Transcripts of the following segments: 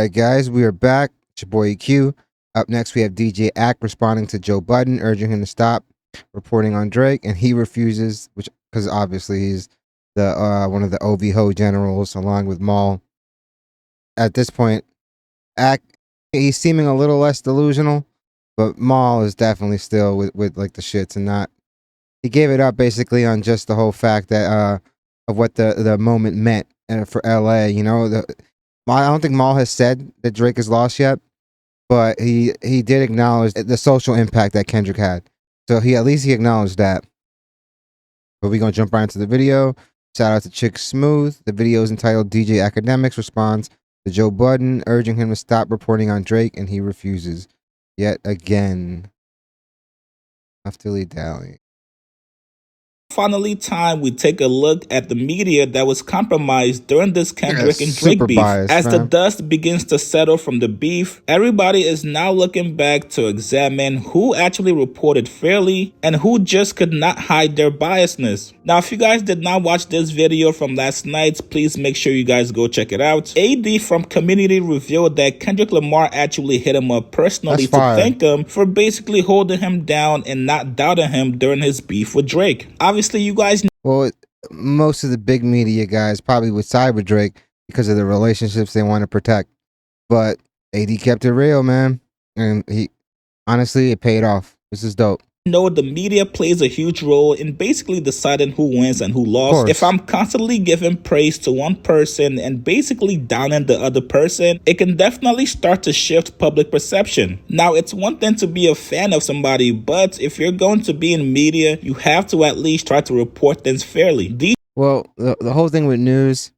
right, guys, we are back. It's your boy EQ. Up next, we have DJ Ack responding to Joe Budden, urging him to stop reporting on Drake, and he refuses, which because obviously he's the one of the OV-ho generals, along with Maul. At this point, Ack, he's seeming a little less delusional, but Maul is definitely still with like the shits and not. He gave it up basically on just the whole fact that of what the moment meant for LA. You know, I don't think Maul has said that Drake is lost yet, but he did acknowledge the social impact that Kendrick had. So he acknowledged that. But we're gonna jump right into the video. Shout out to Chick Smooth. The video is entitled DJ Akademiks responds to Joe Budden, urging him to stop reporting on Drake, and he refuses. Yet again. Enough dilly-dally. Finally, time we take a look at the media that was compromised during this Kendrick and Drake beef. As the dust begins to settle from the beef, everybody is now looking back to examine who actually reported fairly and who just could not hide their biasness. Now, if you guys did not watch this video from last night, please make sure you guys go check it out. AD from Community revealed that Kendrick Lamar actually hit him up personally to thank him for basically holding him down and not doubting him during his beef with Drake. Obviously, you guys. Well, most of the big media guys probably would side with Drake because of the relationships they want to protect. But AD kept it real, man. And honestly, it paid off. This is dope. Know the media plays a huge role in basically deciding who wins and who lost. If I'm constantly giving praise to one person and basically downing the other person, it can definitely start to shift public perception. Now, it's one thing to be a fan of somebody, but if you're going to be in media, you have to at least try to report things fairly. Well, the whole thing with news,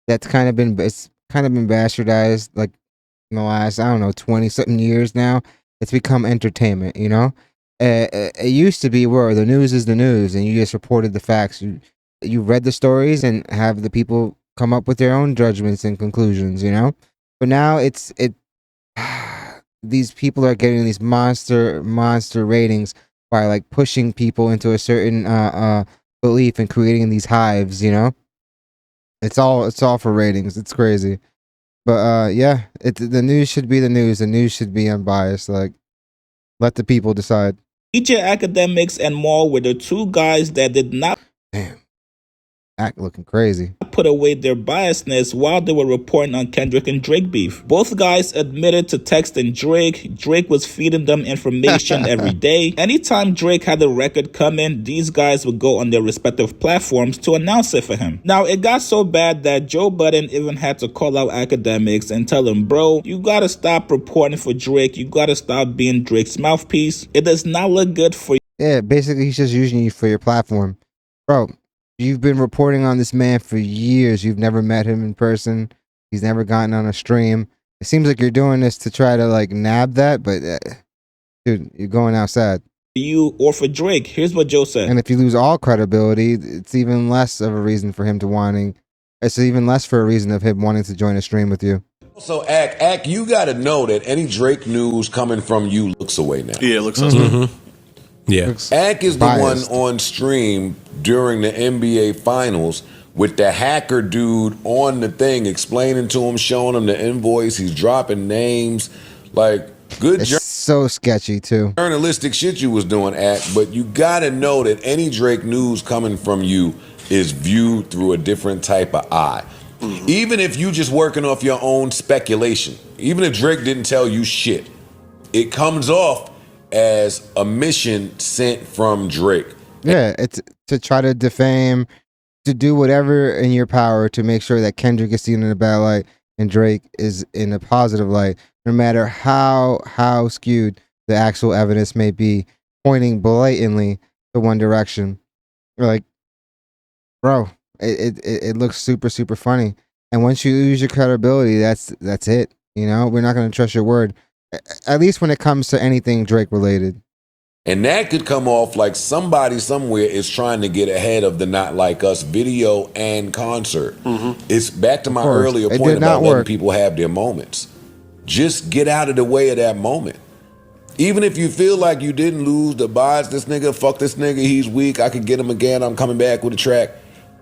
it's kind of been bastardized, like in the last, I don't know, 20-something years now. It's become entertainment, you know? It used to be where the news is the news and you just reported the facts. You read the stories and have the people come up with their own judgments and conclusions, you know? But now these people are getting these monster ratings by like pushing people into a certain belief and creating these hives, you know? It's all for ratings. It's crazy. But yeah, the news should be the news. The news should be unbiased. Like, let the people decide. DJ Akademiks and Maul were the two guys that did not act looking crazy. Put away their biasness while they were reporting on Kendrick and Drake beef. Both guys admitted to texting Drake. Drake was feeding them information every day. Anytime Drake had a record come in, these guys would go on their respective platforms to announce it for him. Now, it got so bad that Joe Budden even had to call out Akademiks and tell him, bro, you gotta stop reporting for Drake. You gotta stop being Drake's mouthpiece. It does not look good for you. Yeah, basically he's just using you for your platform. Bro, you've been reporting on this man for years. You've never met him in person. He's never gotten on a stream. It seems like you're doing this to try to like nab that, but dude, you're going outside. You or for Drake. Here's what Joe said. And if you lose all credibility, it's even less of a reason for him to wanting. It's even less for a reason of him wanting to join a stream with you. So, Ack, you got to know that any Drake news coming from you looks away now. Yeah, it looks away. Yeah. Ack is the one on stream during the NBA Finals with the hacker dude on the thing, explaining to him, showing him the invoice. He's dropping names. Like, good job. So sketchy, too. Journalistic shit you was doing, Ack. But you got to know that any Drake news coming from you is viewed through a different type of eye. Even if you just working off your own speculation, even if Drake didn't tell you shit, it comes off as a mission sent from Drake. Yeah, it's to try to defame, to do whatever in your power to make sure that Kendrick is seen in a bad light and Drake is in a positive light, no matter how skewed the actual evidence may be, pointing blatantly to one direction. Like, bro, it looks super funny. And once you lose your credibility, that's it. You know, we're not going to trust your word. At least when it comes to anything Drake related. And that could come off like somebody somewhere is trying to get ahead of the Not Like Us video and concert. It's back to my earlier point about letting people have their moments. Just get out of the way of that moment. Even if you feel like you didn't lose the bias, this nigga, fuck this nigga, he's weak, I could get him again, I'm coming back with a track.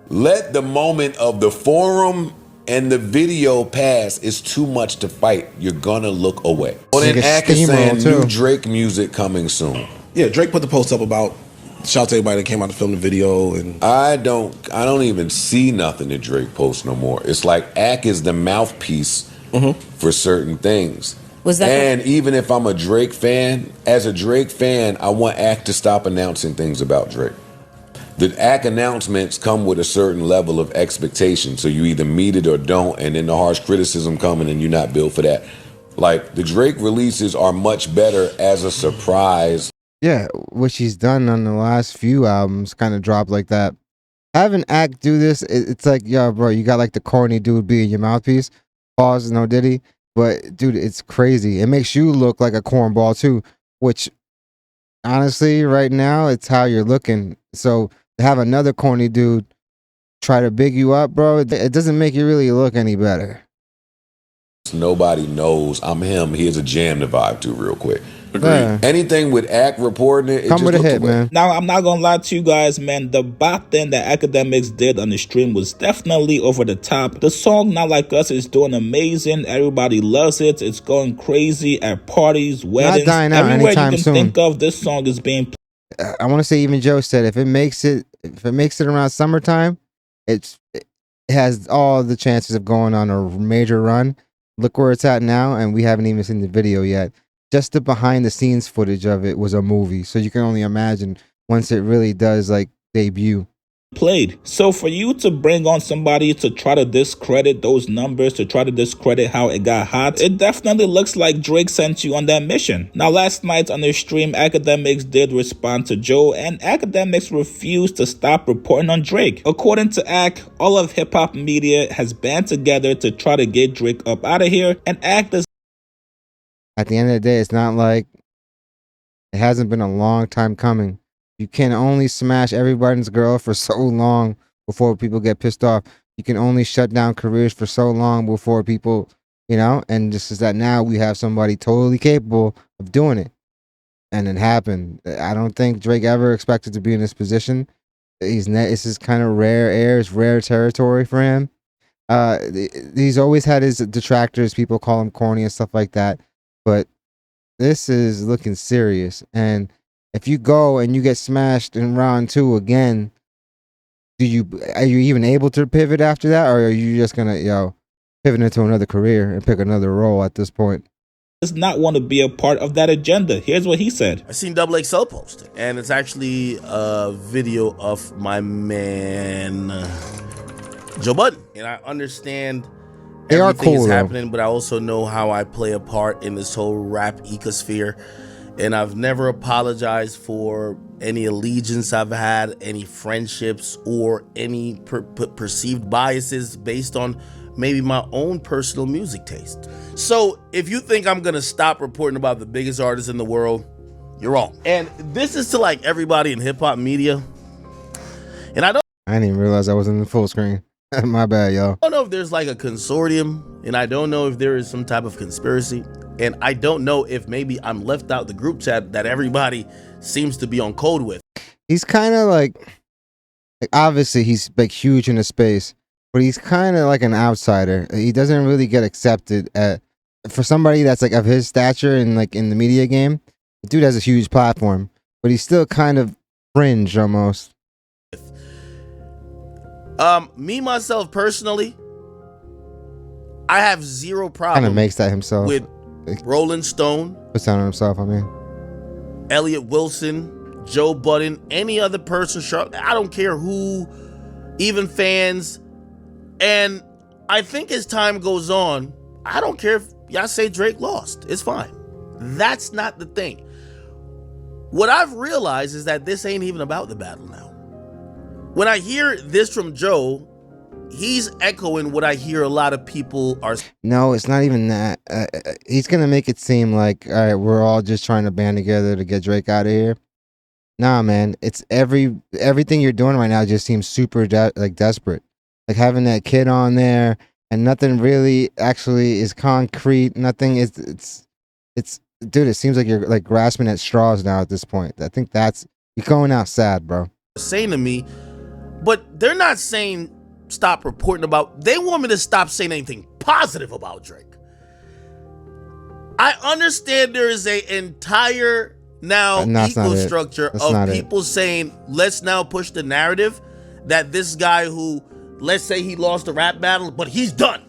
Let the moment of the forum and the video pass is too much to fight, you're gonna look away. Well, then Nigga Ak is steamroll, saying too. new Drake music coming soon. Yeah, Drake put the post up about shout to everybody that came out to film the video, and I don't even see nothing that Drake posts no more. It's like Ak is the mouthpiece for certain things. Was that and even if I'm a Drake fan, as a Drake fan, I want Ak to stop announcing things about Drake. The Ak announcements come with a certain level of expectation, so you either meet it or don't, and then the harsh criticism coming and you're not built for that. Like, the Drake releases are much better as a surprise. Yeah, what she's done on the last few albums kind of dropped like that. Having Ak do this, it's like, yo, bro, you got like the corny dude being your mouthpiece. Pause, no Diddy. But, dude, it's crazy. It makes you look like a cornball, too, which, honestly, right now, it's how you're looking. So, to have another corny dude try to big you up, bro, it doesn't make you really look any better. Nobody knows I'm him. Here's a jam to vibe to real quick. Yeah. Anything with Ak reporting it, Come just with a look hit, away. man. Now, I'm not gonna lie to you guys, man. The bop thing that Akademiks did on the stream was definitely over the top. The song Not Like Us is doing amazing. Everybody loves it. It's going crazy at parties, weddings, Not dying out everywhere you anytime can soon. think of. This song is being played. I want to say even Joe said if it makes it around summertime, it has all the chances of going on a major run. Look where it's at now, and we haven't even seen the video yet. Just the behind the scenes footage of it was a movie, so you can only imagine once it really does like debut. So for you to bring on somebody to try to discredit those numbers, to try to discredit how it got hot, it definitely looks like Drake sent you on that mission. Now, last night on the stream, Akademiks did respond to Joe, and Akademiks refused to stop reporting on Drake. According to Ak, all of hip-hop media has band together to try to get Drake up out of here, and Ak does. At the end of the day, it's not like it hasn't been a long time coming. You can only smash everybody's girl for so long before people get pissed off. You can only shut down careers for so long before people, and just is that now we have somebody totally capable of doing it. And it happened. I don't think Drake ever expected to be in this position. This is kind of rare air, it's rare territory for him. He's always had his detractors, people call him corny and stuff like that. But this is looking serious. And if you go and you get smashed in round 2 again, are you even able to pivot after that, or are you just gonna pivot into another career and pick another role at this point? Does not want to be a part of that agenda. Here's what he said. I seen XXL post it, and it's actually a video of my man Joe Budden, and I understand they everything are cool, is happening, but I also know how I play a part in this whole rap ecosphere. And I've never apologized for any allegiance I've had, any friendships, or any perceived biases based on maybe my own personal music taste. So if you think I'm gonna stop reporting about the biggest artists in the world, you're wrong. And this is to like everybody in hip hop media. And I didn't even realize I was in the full screen. My bad, y'all. I don't know if there's like a consortium, and I don't know if there is some type of conspiracy. And I don't know if maybe I'm left out the group chat that everybody seems to be on code with. He's kind of like obviously he's like huge in the space, but he's kind of like an outsider. He doesn't really get accepted for somebody that's like of his stature and like in the media game. The dude has a huge platform, but he's still kind of fringe almost. Me myself personally, I have zero problem. Kind of makes that himself with Rolling Stone, puts down on himself. I mean, Elliot Wilson, Joe Budden, any other person. I don't care who, even fans. And I think as time goes on, I don't care if y'all say Drake lost. It's fine. That's not the thing. What I've realized is that this ain't even about the battle now. When I hear this from Joe, he's echoing what I hear a lot of people are. No, it's not even that. He's gonna make it seem like, all right, we're all just trying to band together to get Drake out of here. Nah, man, it's everything you're doing right now just seems super desperate. Like having that kid on there and nothing really actually is concrete. Nothing is. It's dude. It seems like you're like grasping at straws now at this point. I think you're going out sad, bro. Saying to me, but they're not saying stop reporting about, they want me to stop saying anything positive about Drake. I understand there is a entire now equal structure of people saying, let's now push the narrative that this guy who, let's say he lost a rap battle, but he's done.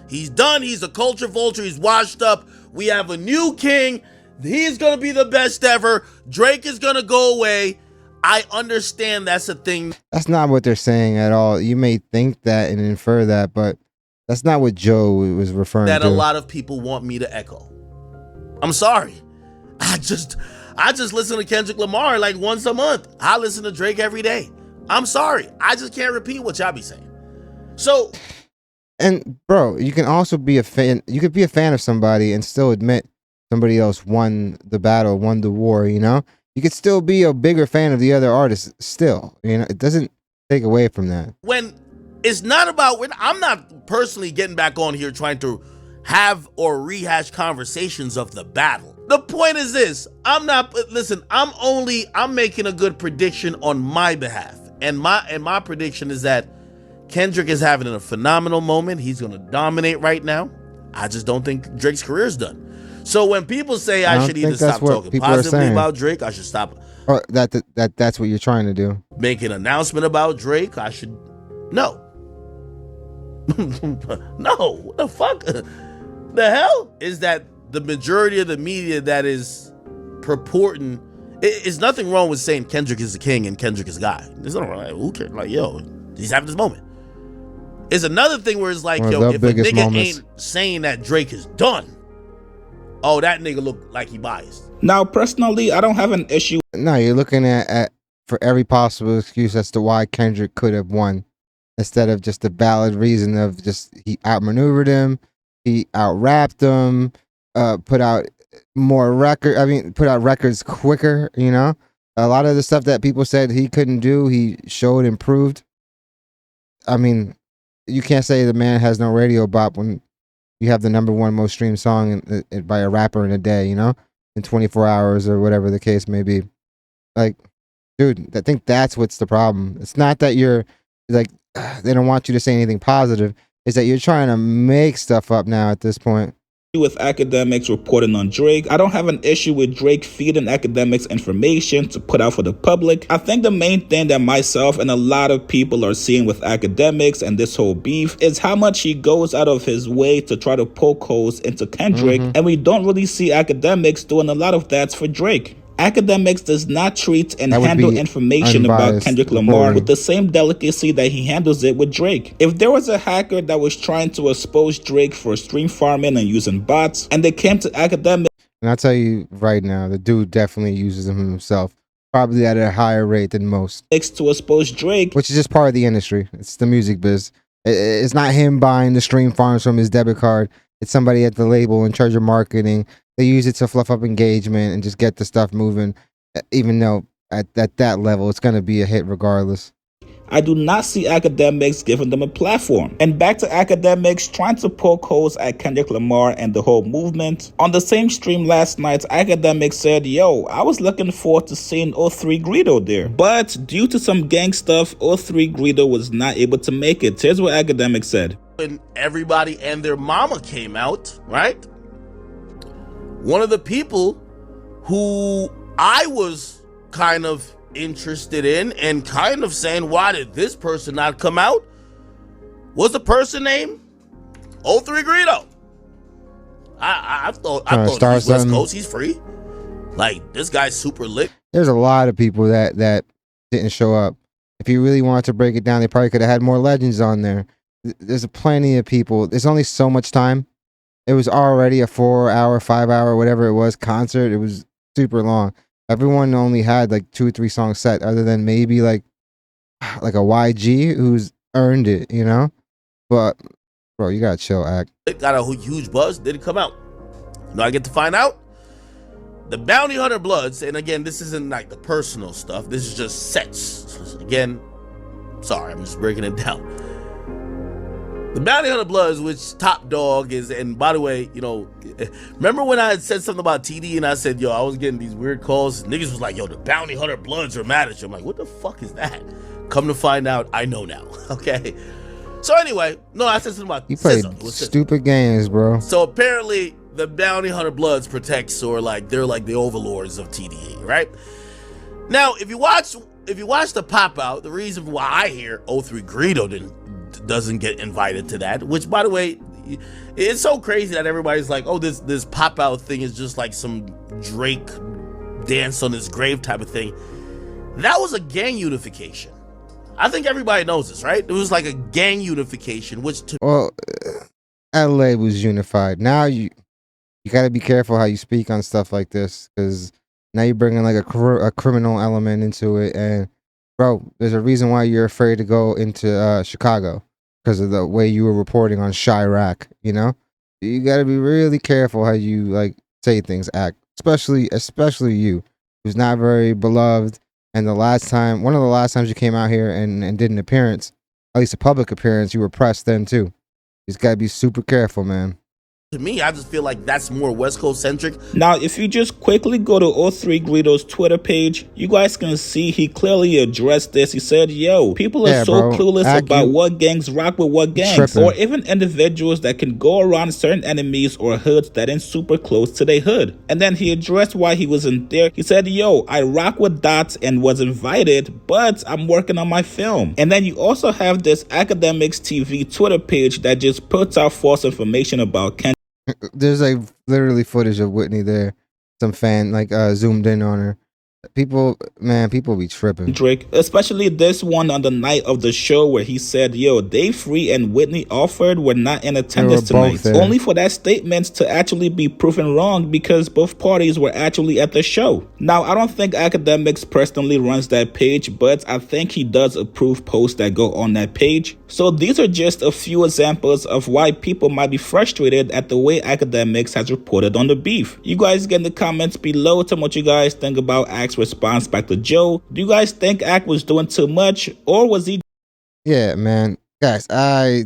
He's done. He's a culture vulture. He's washed up. We have a new king. He's going to be the best ever. Drake is going to go away. I understand that's a thing. That's not what they're saying at all. You may think that and infer that, but that's not what Joe was referring to. That a lot of people want me to echo. I'm sorry. I just listen to Kendrick Lamar like once a month. I listen to Drake every day. I'm sorry. I just can't repeat what y'all be saying. So, and bro, you can also be a fan. You could be a fan of somebody and still admit somebody else won the battle, won the war, you know? You could still be a bigger fan of the other artist still, you know? It doesn't take away from that. When it's not about, I'm not personally getting back on here trying to have or rehash conversations of the battle. The point is this, I'm making a good prediction on my behalf. And my prediction is that Kendrick is having a phenomenal moment. He's going to dominate right now. I just don't think Drake's career is done. So when people say I should either stop talking positively about Drake, I should stop. Or that's what you're trying to do. Make an announcement about Drake, I should. No. No. What the fuck? The hell is that the majority of the media that is purporting. It's nothing wrong with saying Kendrick is the king and Kendrick is guy. There's nothing wrong. Like, who cares? Like, yo, he's having this moment. It's another thing where it's like, yo, if a nigga ain't saying that Drake is done, oh, that nigga look like he biased. Now, personally, I don't have an issue. No, you're looking at for every possible excuse as to why Kendrick could have won, instead of just the valid reason of just he outmaneuvered him, he out-rapped him, put out records quicker, you know? A lot of the stuff that people said he couldn't do, he showed improved. I mean, you can't say the man has no radio bop when you have the #1 most streamed song by a rapper in a day, you know, in 24 hours or whatever the case may be. Like, dude, I think that's what's the problem. It's not that you're like, they don't want you to say anything positive. It's that you're trying to make stuff up now at this point. With Akademiks reporting on Drake. I don't have an issue with Drake feeding Akademiks information to put out for the public. I think the main thing that myself and a lot of people are seeing with Akademiks and this whole beef is how much he goes out of his way to try to poke holes into Kendrick, and we don't really see Akademiks doing a lot of that for Drake. Akademiks does not treat and handle information about Kendrick Lamar with the same delicacy that he handles it with Drake. If there was a hacker that was trying to expose Drake for stream farming and using bots, and they came to Akademiks, and I'll tell you right now, the dude definitely uses them himself, probably at a higher rate than most. To expose Drake, which is just part of the industry. It's the music biz. It's not him buying the stream farms from his debit card. It's somebody at the label in charge of marketing. They use it to fluff up engagement and just get the stuff moving, even though at that level, it's going to be a hit regardless. I do not see Akademiks giving them a platform. And back to Akademiks trying to poke holes at Kendrick Lamar and the whole movement. On the same stream last night, Akademiks said, yo, I was looking forward to seeing 03 Greedo there. But due to some gang stuff, 03 Greedo was not able to make it. Here's what Akademiks said. When everybody and their mama came out, right? One of the people who I was kind of interested in and kind of saying, why did this person not come out? Was the person named 03 Greedo. I thought he's West Coast, he's free. Like, this guy's super lit. There's a lot of people that didn't show up. If you really wanted to break it down, they probably could have had more legends on there. There's plenty of people. There's only so much time. It was already a 4-hour, 5-hour, whatever it was, concert. It was super long. Everyone only had like 2 or 3 songs set, other than maybe like a YG who's earned it, you know? But, bro, you gotta chill, Act. It got a huge buzz. Didn't come out. You know, I get to find out. The Bounty Hunter Bloods, and again, this isn't like the personal stuff. This is just sets. Again, sorry, I'm just breaking it down. The Bounty Hunter Bloods, which Top Dog is, and by the way, you know, remember when I had said something about TD and I said, yo, I was getting these weird calls. Niggas was like, yo, the Bounty Hunter Bloods are mad at you. I'm like, what the fuck is that? Come to find out, I know now, okay? So anyway, no, I said something about You played SZA. stupid games, bro. So apparently the Bounty Hunter Bloods protects, or like they're like the overlords of TDE, right? Now, if you watch the pop out, the reason why I hear 03 Greedo doesn't get invited to that, which by the way, it's so crazy that everybody's like, oh, this pop out thing is just like some Drake dance on his grave type of thing. That was a gang unification. I think everybody knows this, right? It was like a gang unification, well, LA was unified. Now you got to be careful how you speak on stuff like this, because now you're bringing like a criminal element into it. And bro, there's a reason why you're afraid to go into Chicago, because of the way you were reporting on Chirac. You know, you got to be really careful how you like say things, act, especially you, who's not very beloved. And one of the last times you came out here and did an appearance, at least a public appearance, you were pressed then too. You just gotta be super careful, man. To me, I just feel like that's more West Coast centric. Now, if you just quickly go to 03 Greedo's Twitter page, you guys can see he clearly addressed this. He said, yo, people are clueless about what gangs rock with what gangs, or even individuals that can go around certain enemies or hoods that ain't super close to their hood. And then he addressed why he wasn't there. He said, yo, I rock with Dots and was invited, but I'm working on my film. And then you also have this Akademiks TV Twitter page that just puts out false information about Kendrick. There's like literally footage of Whitney there. Some fan like zoomed in on her. People be tripping. Drake, especially this one on the night of the show where he said, yo, Dave Free and Whitney Alford were not in attendance tonight. Only for that statement to actually be proven wrong, because both parties were actually at the show. Now, I don't think Akademiks personally runs that page, but I think he does approve posts that go on that page. So these are just a few examples of why people might be frustrated at the way Akademiks has reported on the beef. You guys get in the comments below, tell me what you guys think about Ak's response back to Joe. Do you guys think Ak was doing too much, or was he? Yeah, man. Guys, I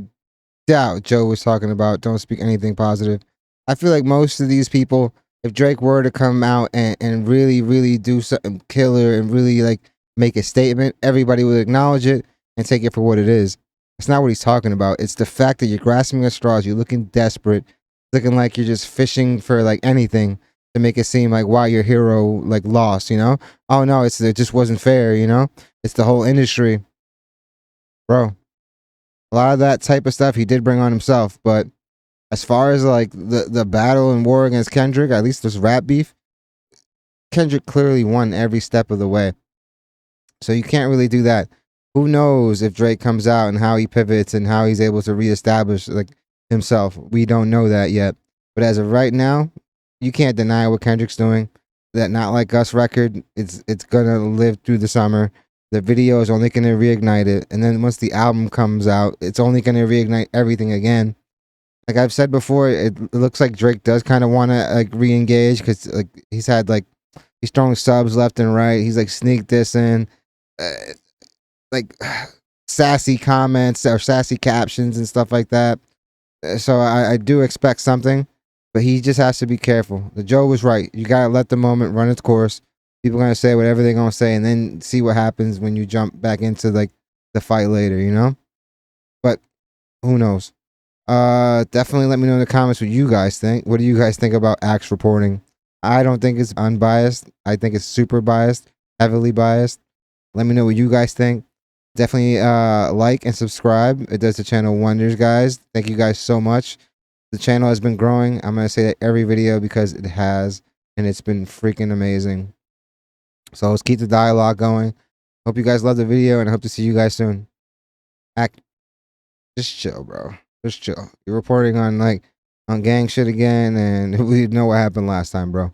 doubt Joe was talking about don't speak anything positive. I feel like most of these people, if Drake were to come out and really, really do something killer and really like make a statement, everybody would acknowledge it and take it for what it is. It's not what he's talking about. It's the fact that you're grasping at straws, you're looking desperate, looking like you're just fishing for like anything to make it seem like, wow, your hero like lost, you know? Oh no, it just wasn't fair, you know? It's the whole industry. Bro, a lot of that type of stuff he did bring on himself, but as far as like the battle and war against Kendrick, at least this rap beef, Kendrick clearly won every step of the way. So you can't really do that. Who knows if Drake comes out and how he pivots and how he's able to reestablish like himself. We don't know that yet. But as of right now, you can't deny what Kendrick's doing. That Not Like Us record, it's gonna live through the summer. The video is only gonna reignite it, and then once the album comes out, it's only gonna reignite everything again. Like I've said before, it looks like Drake does kind of want to like re-engage, because like he's throwing subs left and right. He's like sneak dissing, like sassy comments or sassy captions and stuff like that. So I do expect something. But he just has to be careful. The Joe was right. You gotta let the moment run its course. People are gonna say whatever they're gonna say, and then see what happens when you jump back into like the fight later, you know? But who knows? Definitely let me know in the comments what you guys think. What do you guys think about Ak's reporting? I don't think it's unbiased. I think it's super biased, heavily biased. Let me know what you guys think. Definitely like and subscribe. It does the channel wonders, guys. Thank you guys so much. The channel has been growing. I'm going to say that every video because it has, and it's been freaking amazing. So let's keep the dialogue going. Hope you guys love the video, and I hope to see you guys soon. Ak, just chill, bro. Just chill. You're reporting on gang shit again, and we know what happened last time, bro.